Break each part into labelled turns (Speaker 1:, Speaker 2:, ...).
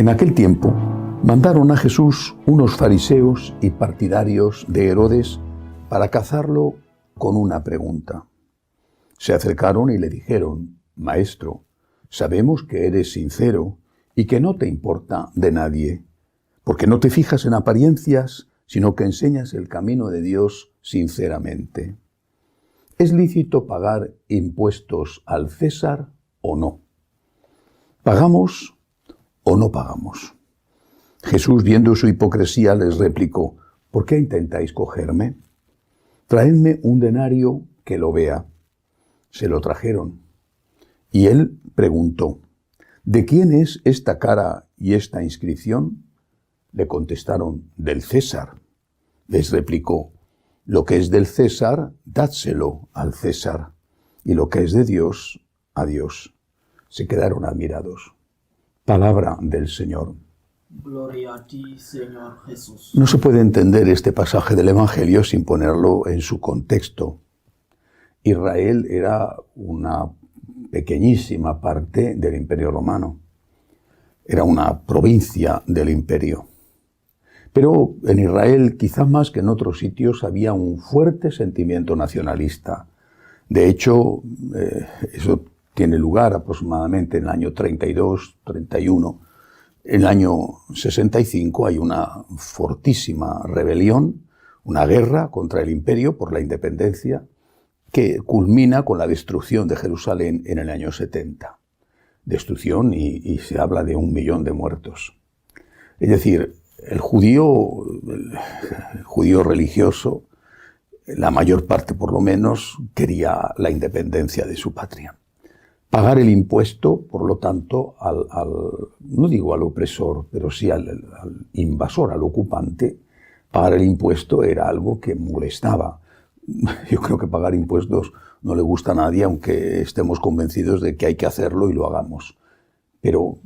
Speaker 1: En aquel tiempo mandaron a Jesús unos fariseos y partidarios de Herodes para cazarlo con una pregunta. Se acercaron y le dijeron: «Maestro, sabemos que eres sincero y que no te importa de nadie, porque no te fijas en apariencias, sino que enseñas el camino de Dios sinceramente. ¿Es lícito pagar impuestos al César o no? ¿Pagamos o no pagamos?» Jesús, viendo su hipocresía, les replicó: «¿Por qué intentáis cogerme? Traedme un denario que lo vea». Se lo trajeron. Y él preguntó: «¿De quién es esta cara y esta inscripción?» Le contestaron: «Del César». Les replicó: «Lo que es del César, dádselo al César, y lo que es de Dios, a Dios». Se quedaron admirados. Palabra del Señor.
Speaker 2: Gloria a ti, Señor Jesús.
Speaker 1: No se puede entender este pasaje del Evangelio sin ponerlo en su contexto. Israel era una pequeñísima parte del Imperio Romano. Era una provincia del imperio. Pero en Israel, quizá más que en otros sitios, había un fuerte sentimiento nacionalista. De hecho, eso tiene lugar aproximadamente en el año 32, 31. En el año 65 hay una fortísima rebelión, una guerra contra el imperio por la independencia, que culmina con la destrucción de Jerusalén en el año 70. Destrucción y se habla de 1 millón de muertos. Es decir, el judío religioso, la mayor parte por lo menos, quería la independencia de su patria. Pagar el impuesto, por lo tanto, no digo al opresor, pero sí al invasor, al ocupante, pagar el impuesto era algo que molestaba. Yo creo que pagar impuestos no le gusta a nadie, aunque estemos convencidos de que hay que hacerlo y lo hagamos. Pero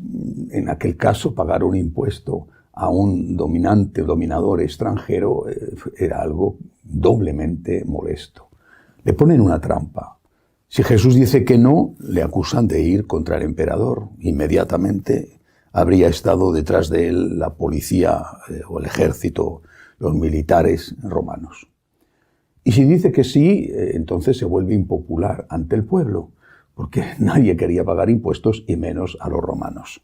Speaker 1: en aquel caso, pagar un impuesto a un dominante o dominador extranjero era algo doblemente molesto. Le ponen una trampa. Si Jesús dice que no, le acusan de ir contra el emperador. Inmediatamente habría estado detrás de él la policía o el ejército, los militares romanos. Y si dice que sí, entonces se vuelve impopular ante el pueblo, porque nadie quería pagar impuestos y menos a los romanos.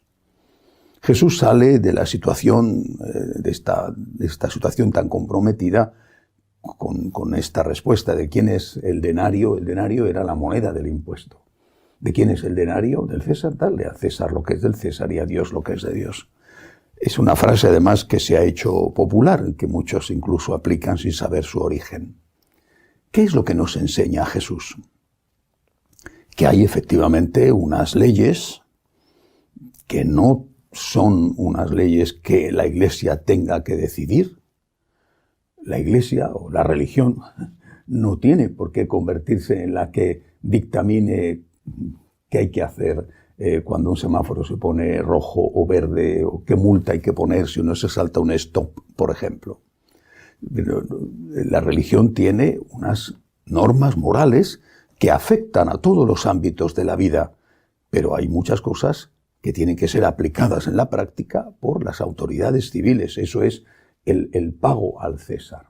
Speaker 1: Jesús sale de la situación, de esta situación tan comprometida, con esta respuesta de quién es el denario. El denario era la moneda del impuesto. ¿De quién es el denario? Del César. Dale a César lo que es del César y a Dios lo que es de Dios. Es una frase además que se ha hecho popular, que muchos incluso aplican sin saber su origen. ¿Qué es lo que nos enseña Jesús? Que hay efectivamente unas leyes que no son unas leyes que la Iglesia tenga que decidir. La Iglesia o la religión no tiene por qué convertirse en la que dictamine qué hay que hacer cuando un semáforo se pone rojo o verde, o qué multa hay que poner si uno se salta un stop, por ejemplo. La religión tiene unas normas morales que afectan a todos los ámbitos de la vida, pero hay muchas cosas que tienen que ser aplicadas en la práctica por las autoridades civiles. Eso es el pago al César.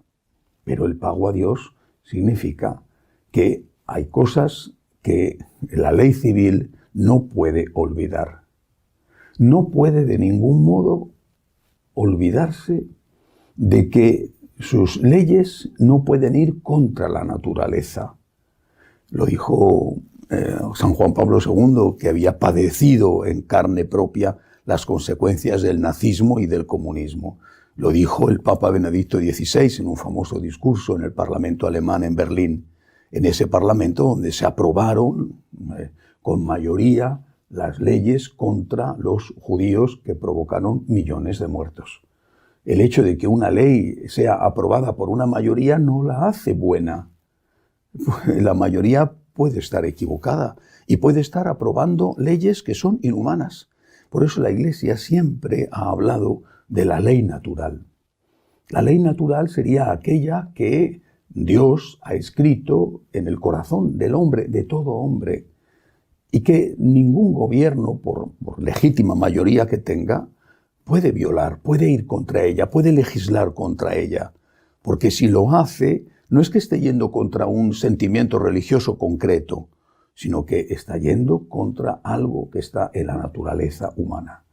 Speaker 1: Pero el pago a Dios significa que hay cosas que la ley civil no puede olvidar. No puede de ningún modo olvidarse de que sus leyes no pueden ir contra la naturaleza. Lo dijo San Juan Pablo II, que había padecido en carne propia las consecuencias del nazismo y del comunismo. Lo dijo el Papa Benedicto XVI en un famoso discurso en el Parlamento alemán en Berlín. En ese Parlamento donde se aprobaron con mayoría las leyes contra los judíos que provocaron millones de muertos. El hecho de que una ley sea aprobada por una mayoría no la hace buena. La mayoría puede estar equivocada y puede estar aprobando leyes que son inhumanas. Por eso la Iglesia siempre ha hablado de la ley natural. La ley natural sería aquella que Dios ha escrito en el corazón del hombre, de todo hombre, y que ningún gobierno, por legítima mayoría que tenga, puede violar, puede ir contra ella, puede legislar contra ella, porque si lo hace, no es que esté yendo contra un sentimiento religioso concreto, sino que está yendo contra algo que está en la naturaleza humana.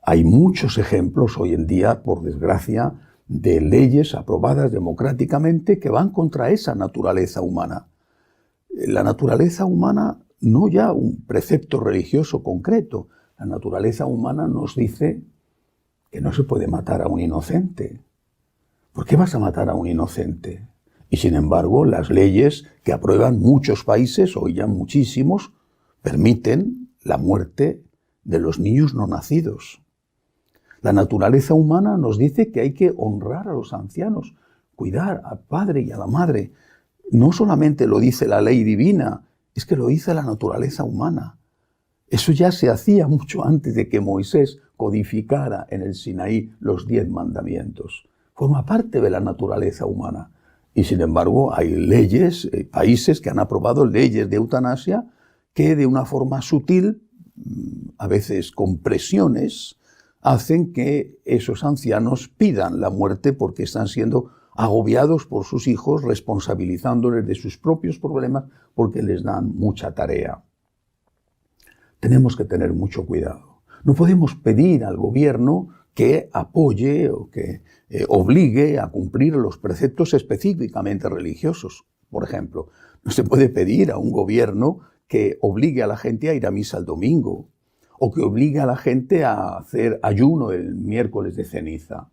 Speaker 1: Hay muchos ejemplos hoy en día, por desgracia, de leyes aprobadas democráticamente que van contra esa naturaleza humana. La naturaleza humana, no ya un precepto religioso concreto, la naturaleza humana nos dice que no se puede matar a un inocente. ¿Por qué vas a matar a un inocente? Y sin embargo, las leyes que aprueban muchos países, hoy ya muchísimos, permiten la muerte de los niños no nacidos. La naturaleza humana nos dice que hay que honrar a los ancianos, cuidar al padre y a la madre. No solamente lo dice la ley divina, es que lo dice la naturaleza humana. Eso ya se hacía mucho antes de que Moisés codificara en el Sinaí los 10 mandamientos. Forma parte de la naturaleza humana. Y sin embargo hay leyes, países que han aprobado leyes de eutanasia que de una forma sutil, a veces con presiones, hacen que esos ancianos pidan la muerte porque están siendo agobiados por sus hijos, responsabilizándoles de sus propios problemas porque les dan mucha tarea. Tenemos que tener mucho cuidado. No podemos pedir al gobierno que apoye o que obligue a cumplir los preceptos específicamente religiosos. Por ejemplo, no se puede pedir a un gobierno que obligue a la gente a ir a misa el domingo, o que obligue a la gente a hacer ayuno el miércoles de ceniza,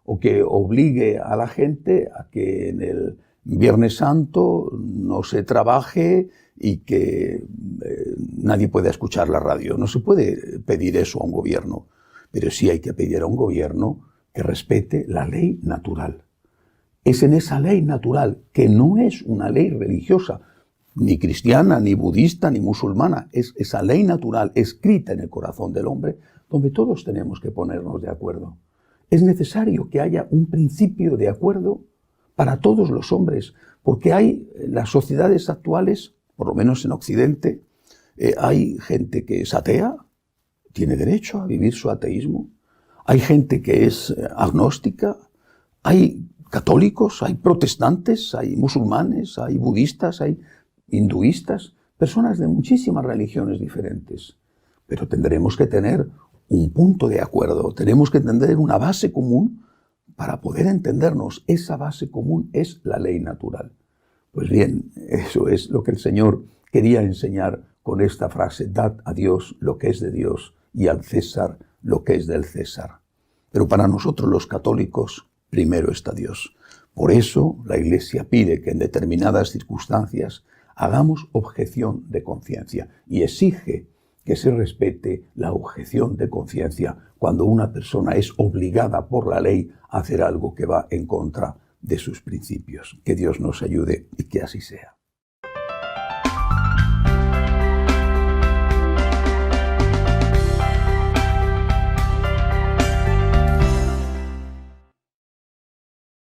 Speaker 1: o que obligue a la gente a que en el Viernes Santo no se trabaje y que nadie pueda escuchar la radio. No se puede pedir eso a un gobierno, pero sí hay que pedir a un gobierno que respete la ley natural. Es en esa ley natural, que no es una ley religiosa, ni cristiana, ni budista, ni musulmana, es esa ley natural escrita en el corazón del hombre, donde todos tenemos que ponernos de acuerdo. Es necesario que haya un principio de acuerdo para todos los hombres, porque hay en las sociedades actuales, por lo menos en Occidente, hay gente que es atea, tiene derecho a vivir su ateísmo, hay gente que es agnóstica, hay católicos, hay protestantes, hay musulmanes, hay budistas, hay hinduistas, personas de muchísimas religiones diferentes. Pero tendremos que tener un punto de acuerdo, tenemos que tener una base común para poder entendernos. Esa base común es la ley natural. Pues bien, eso es lo que el Señor quería enseñar con esta frase: dad a Dios lo que es de Dios y al César lo que es del César. Pero para nosotros los católicos, primero está Dios. Por eso la Iglesia pide que en determinadas circunstancias hagamos objeción de conciencia y exige que se respete la objeción de conciencia cuando una persona es obligada por la ley a hacer algo que va en contra de sus principios. Que Dios nos ayude y que así sea.